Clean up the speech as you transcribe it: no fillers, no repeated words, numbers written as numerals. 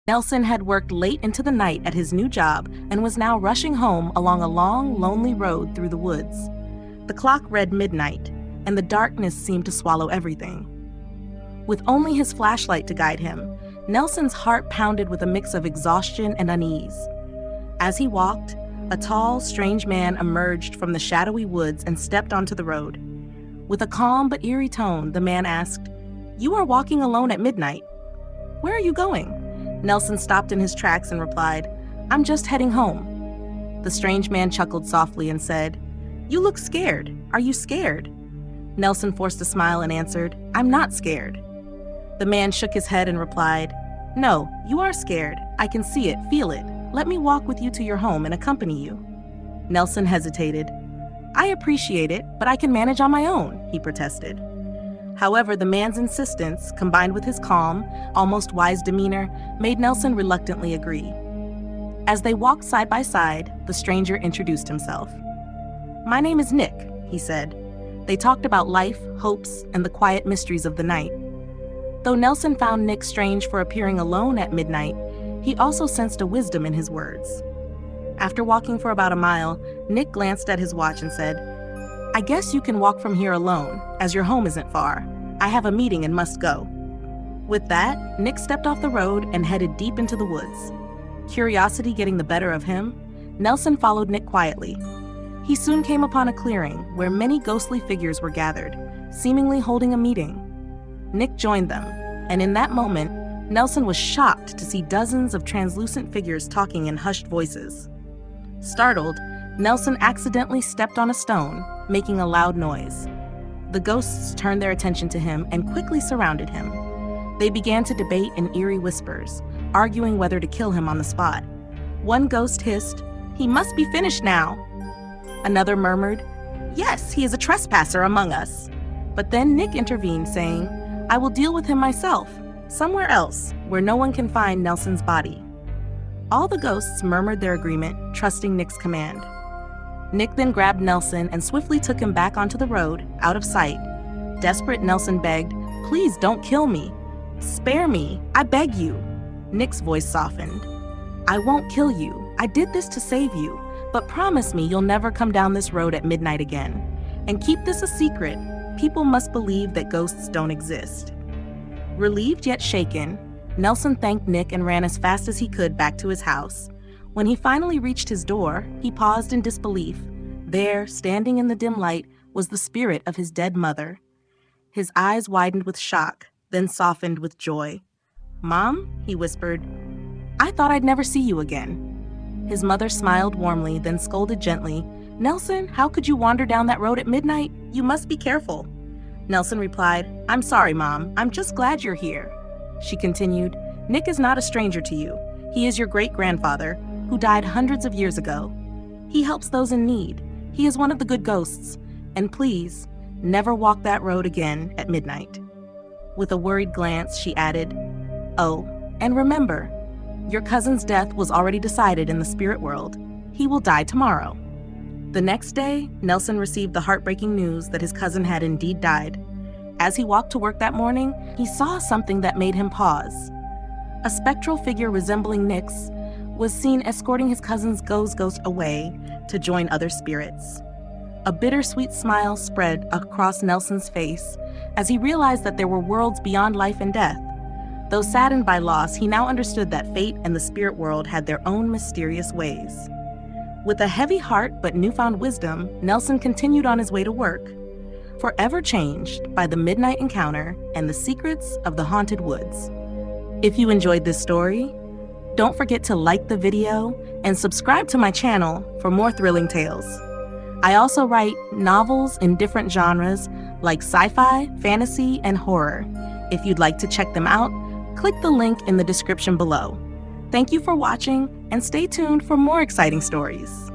Nelson had worked late into the night at his new job and was now rushing home along a long, lonely road through the woods. The clock read midnight, and the darkness seemed to swallow everything. With only his flashlight to guide him, Nelson's heart pounded with a mix of exhaustion and unease. As he walked, a tall, strange man emerged from the shadowy woods and stepped onto the road. With a calm but eerie tone, the man asked, "You are walking alone at midnight. Where are you going?" Nelson stopped in his tracks and replied, "I'm just heading home." The strange man chuckled softly and said, "You look scared. Are you scared?" Nelson forced a smile and answered, "I'm not scared." The man shook his head and replied, "No, you are scared. I can see it, feel it. Let me walk with you to your home and accompany you." Nelson hesitated. "I appreciate it, but I can manage on my own," he protested. However, the man's insistence, combined with his calm, almost wise demeanor, made Nelson reluctantly agree. As they walked side by side, the stranger introduced himself. "My name is Nick," he said. They talked about life, hopes, and the quiet mysteries of the night. Though Nelson found Nick strange for appearing alone at midnight, he also sensed a wisdom in his words. After walking for about a mile, Nick glanced at his watch and said, "I guess you can walk from here alone, as your home isn't far. I have a meeting and must go." With that, Nick stepped off the road and headed deep into the woods. Curiosity getting the better of him, Nelson followed Nick quietly. He soon came upon a clearing where many ghostly figures were gathered, seemingly holding a meeting. Nick joined them, and in that moment, Nelson was shocked to see dozens of translucent figures talking in hushed voices. Startled, Nelson accidentally stepped on a stone, making a loud noise. The ghosts turned their attention to him and quickly surrounded him. They began to debate in eerie whispers, arguing whether to kill him on the spot. One ghost hissed, "He must be finished now." Another murmured, "Yes, he is a trespasser among us." But then Nick intervened, saying, "I will deal with him myself, somewhere else, where no one can find Nelson's body." All the ghosts murmured their agreement, trusting Nick's command. Nick then grabbed Nelson and swiftly took him back onto the road, out of sight. Desperate, Nelson begged, "Please don't kill me. Spare me, I beg you." Nick's voice softened. "I won't kill you. I did this to save you, but promise me you'll never come down this road at midnight again. And keep this a secret. People must believe that ghosts don't exist." Relieved yet shaken, Nelson thanked Nick and ran as fast as he could back to his house. When he finally reached his door, he paused in disbelief. There, standing in the dim light, was the spirit of his dead mother. His eyes widened with shock, then softened with joy. "Mom," he whispered, "I thought I'd never see you again." His mother smiled warmly, then scolded gently, "Nelson, how could you wander down that road at midnight? You must be careful." Nelson replied, "I'm sorry, Mom. I'm just glad you're here." She continued, "Nick is not a stranger to you. He is your great-grandfather, who died hundreds of years ago. He helps those in need. He is one of the good ghosts. And please, never walk that road again at midnight." With a worried glance, she added, "Oh, and remember, your cousin's death was already decided in the spirit world. He will die tomorrow." The next day, Nelson received the heartbreaking news that his cousin had indeed died. As he walked to work that morning, he saw something that made him pause. A spectral figure resembling Nick's was seen escorting his cousin's ghost away to join other spirits. A bittersweet smile spread across Nelson's face as he realized that there were worlds beyond life and death. Though saddened by loss, he now understood that fate and the spirit world had their own mysterious ways. With a heavy heart but newfound wisdom, Nelson continued on his way to work, forever changed by the midnight encounter and the secrets of the haunted woods. If you enjoyed this story, don't forget to like the video and subscribe to my channel for more thrilling tales. I also write novels in different genres like sci-fi, fantasy, and horror. If you'd like to check them out, click the link in the description below. Thank you for watching, and stay tuned for more exciting stories.